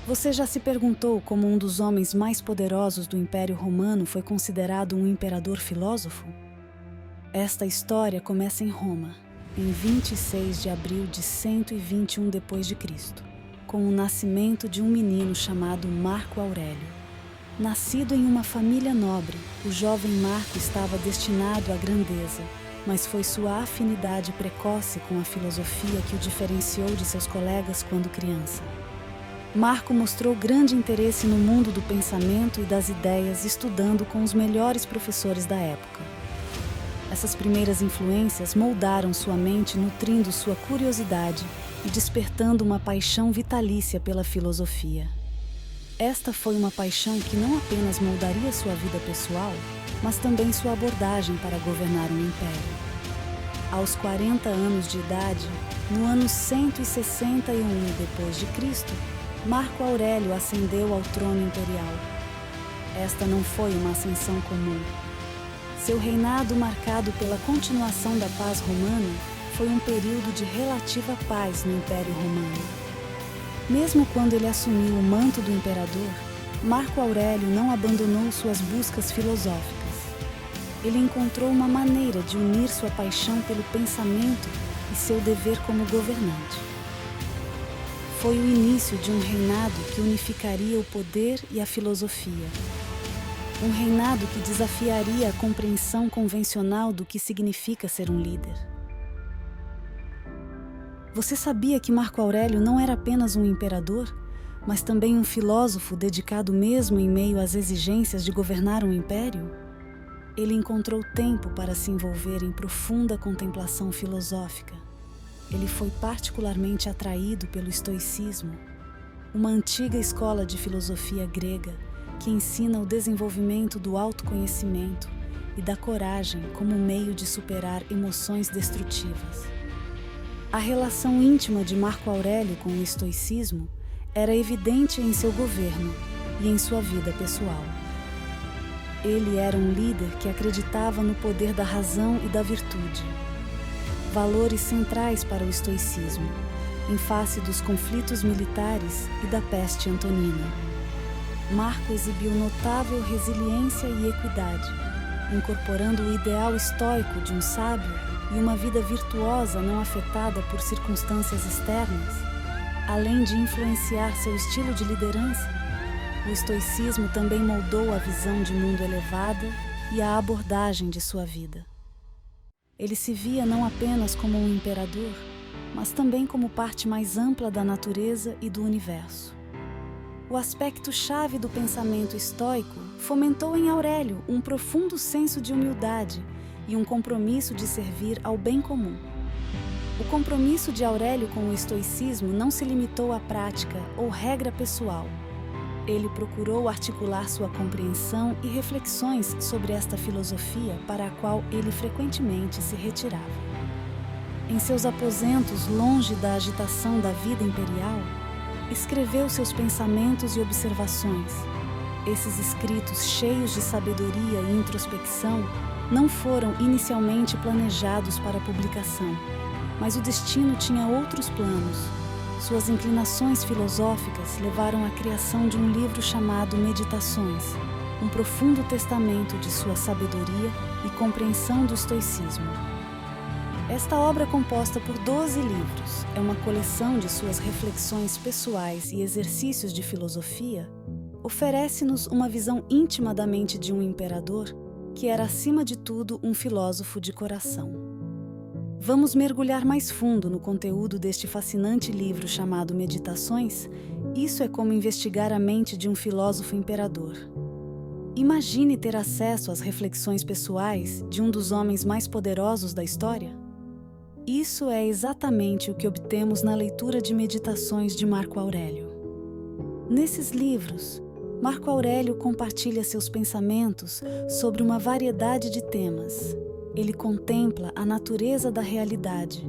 Você já se perguntou como um dos homens mais poderosos do Império Romano foi considerado um imperador filósofo? Esta história começa em Roma, em 26 de abril de 121 d.C., com o nascimento de um menino chamado Marco Aurélio. Nascido em uma família nobre, o jovem Marco estava destinado à grandeza, mas foi sua afinidade precoce com a filosofia que o diferenciou de seus colegas quando criança. Marco mostrou grande interesse no mundo do pensamento e das ideias, estudando com os melhores professores da época. Essas primeiras influências moldaram sua mente, nutrindo sua curiosidade e despertando uma paixão vitalícia pela filosofia. Esta foi uma paixão que não apenas moldaria sua vida pessoal, mas também sua abordagem para governar um império. Aos 40 anos de idade, no ano 161 d.C., Marco Aurélio ascendeu ao trono imperial. Esta não foi uma ascensão comum. Seu reinado, marcado pela continuação da paz romana, foi um período de relativa paz no Império Romano. Mesmo quando ele assumiu o manto do imperador, Marco Aurélio não abandonou suas buscas filosóficas. Ele encontrou uma maneira de unir sua paixão pelo pensamento e seu dever como governante. Foi o início de um reinado que unificaria o poder e a filosofia. Um reinado que desafiaria a compreensão convencional do que significa ser um líder. Você sabia que Marco Aurélio não era apenas um imperador, mas também um filósofo dedicado mesmo em meio às exigências de governar um império? Ele encontrou tempo para se envolver em profunda contemplação filosófica. Ele foi particularmente atraído pelo estoicismo, uma antiga escola de filosofia grega que ensina o desenvolvimento do autoconhecimento e da coragem como meio de superar emoções destrutivas. A relação íntima de Marco Aurélio com o estoicismo era evidente em seu governo e em sua vida pessoal. Ele era um líder que acreditava no poder da razão e da virtude, valores centrais para o estoicismo, em face dos conflitos militares e da peste antonina. Marco exibiu notável resiliência e equidade, incorporando o ideal estoico de um sábio e uma vida virtuosa não afetada por circunstâncias externas. Além de influenciar seu estilo de liderança, o estoicismo também moldou a visão de mundo elevada e a abordagem de sua vida. Ele se via não apenas como um imperador, mas também como parte mais ampla da natureza e do universo. O aspecto-chave do pensamento estoico fomentou em Aurélio um profundo senso de humildade e um compromisso de servir ao bem comum. O compromisso de Aurélio com o estoicismo não se limitou à prática ou regra pessoal. Ele procurou articular sua compreensão e reflexões sobre esta filosofia para a qual ele frequentemente se retirava. Em seus aposentos, longe da agitação da vida imperial, escreveu seus pensamentos e observações. Esses escritos, cheios de sabedoria e introspecção, não foram inicialmente planejados para publicação, mas o destino tinha outros planos. Suas inclinações filosóficas levaram à criação de um livro chamado Meditações, um profundo testamento de sua sabedoria e compreensão do estoicismo. Esta obra, composta por 12 livros, é uma coleção de suas reflexões pessoais e exercícios de filosofia, oferece-nos uma visão íntima da mente de um imperador que era, acima de tudo, um filósofo de coração. Vamos mergulhar mais fundo no conteúdo deste fascinante livro chamado Meditações? Isso é como investigar a mente de um filósofo imperador. Imagine ter acesso às reflexões pessoais de um dos homens mais poderosos da história. Isso é exatamente o que obtemos na leitura de Meditações de Marco Aurélio. Nesses livros, Marco Aurélio compartilha seus pensamentos sobre uma variedade de temas. Ele contempla a natureza da realidade,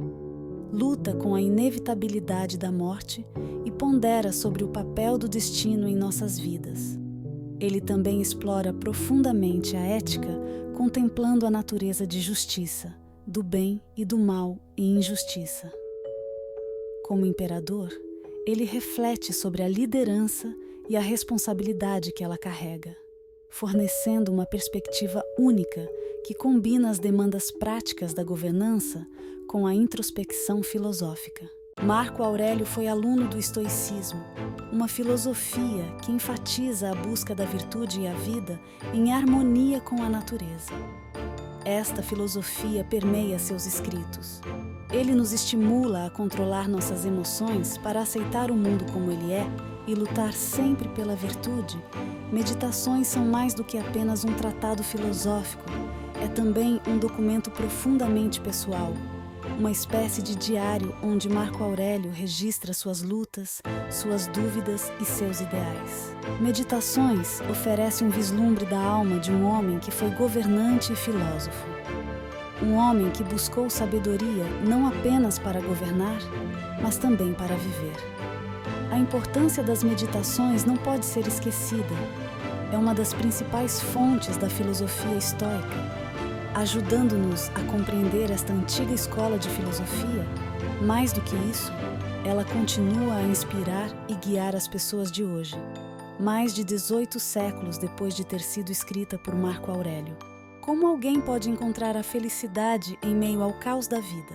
luta com a inevitabilidade da morte e pondera sobre o papel do destino em nossas vidas. Ele também explora profundamente a ética, contemplando a natureza de justiça, do bem e do mal e injustiça. Como imperador, ele reflete sobre a liderança e a responsabilidade que ela carrega, fornecendo uma perspectiva única que combina as demandas práticas da governança com a introspecção filosófica. Marco Aurélio foi aluno do estoicismo, uma filosofia que enfatiza a busca da virtude e a vida em harmonia com a natureza. Esta filosofia permeia seus escritos. Ele nos estimula a controlar nossas emoções para aceitar o mundo como ele é e lutar sempre pela virtude. Meditações são mais do que apenas um tratado filosófico, é também um documento profundamente pessoal, uma espécie de diário onde Marco Aurélio registra suas lutas, suas dúvidas e seus ideais. Meditações oferece um vislumbre da alma de um homem que foi governante e filósofo. Um homem que buscou sabedoria não apenas para governar, mas também para viver. A importância das meditações não pode ser esquecida. É uma das principais fontes da filosofia estoica. Ajudando-nos a compreender esta antiga escola de filosofia, mais do que isso, ela continua a inspirar e guiar as pessoas de hoje, mais de 18 séculos depois de ter sido escrita por Marco Aurélio. Como alguém pode encontrar a felicidade em meio ao caos da vida?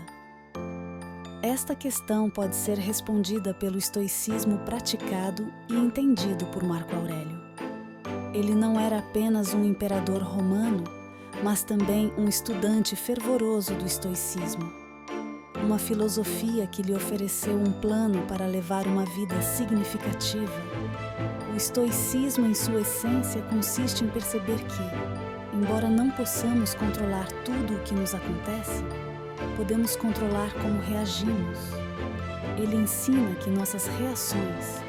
Esta questão pode ser respondida pelo estoicismo praticado e entendido por Marco Aurélio. Ele não era apenas um imperador romano, mas também um estudante fervoroso do estoicismo. Uma filosofia que lhe ofereceu um plano para levar uma vida significativa. O estoicismo, em sua essência, consiste em perceber que, embora não possamos controlar tudo o que nos acontece, podemos controlar como reagimos. Ele ensina que nossas reações,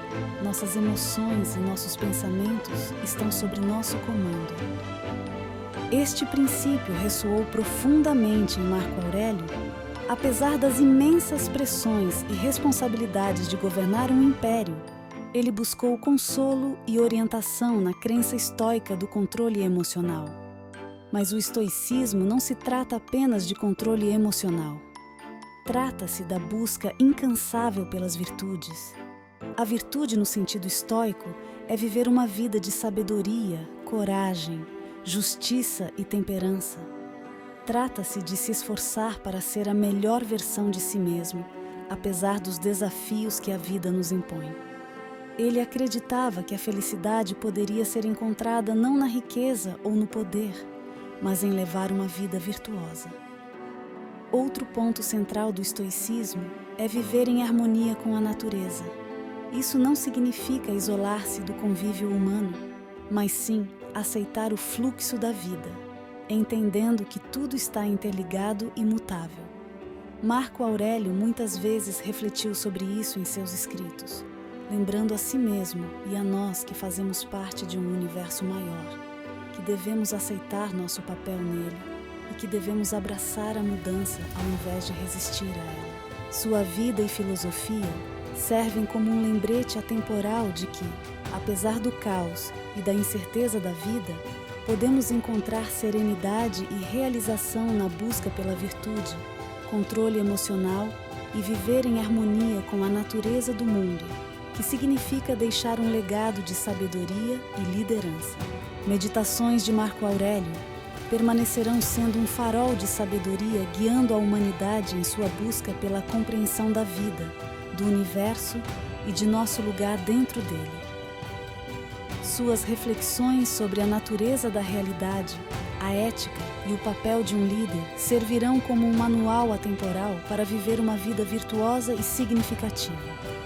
nossas emoções e nossos pensamentos estão sob nosso comando. Este princípio ressoou profundamente em Marco Aurélio, apesar das imensas pressões e responsabilidades de governar um império. Ele buscou consolo e orientação na crença estoica do controle emocional. Mas o estoicismo não se trata apenas de controle emocional. Trata-se da busca incansável pelas virtudes. A virtude, no sentido estoico, é viver uma vida de sabedoria, coragem, justiça e temperança. Trata-se de se esforçar para ser a melhor versão de si mesmo, apesar dos desafios que a vida nos impõe. Ele acreditava que a felicidade poderia ser encontrada não na riqueza ou no poder, mas em levar uma vida virtuosa. Outro ponto central do estoicismo é viver em harmonia com a natureza. Isso não significa isolar-se do convívio humano, mas sim aceitar o fluxo da vida, entendendo que tudo está interligado e mutável. Marco Aurélio muitas vezes refletiu sobre isso em seus escritos, lembrando a si mesmo e a nós que fazemos parte de um universo maior, que devemos aceitar nosso papel nele e que devemos abraçar a mudança ao invés de resistir a ela. Sua vida e filosofia servem como um lembrete atemporal de que, apesar do caos e da incerteza da vida, podemos encontrar serenidade e realização na busca pela virtude, controle emocional e viver em harmonia com a natureza do mundo, que significa deixar um legado de sabedoria e liderança. Meditações de Marco Aurélio permanecerão sendo um farol de sabedoria guiando a humanidade em sua busca pela compreensão da vida, do universo e de nosso lugar dentro dele. Suas reflexões sobre a natureza da realidade, a ética e o papel de um líder servirão como um manual atemporal para viver uma vida virtuosa e significativa.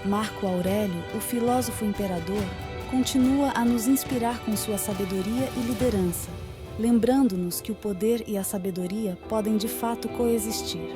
Marco Aurélio, o filósofo imperador, continua a nos inspirar com sua sabedoria e liderança, lembrando-nos que o poder e a sabedoria podem de fato coexistir.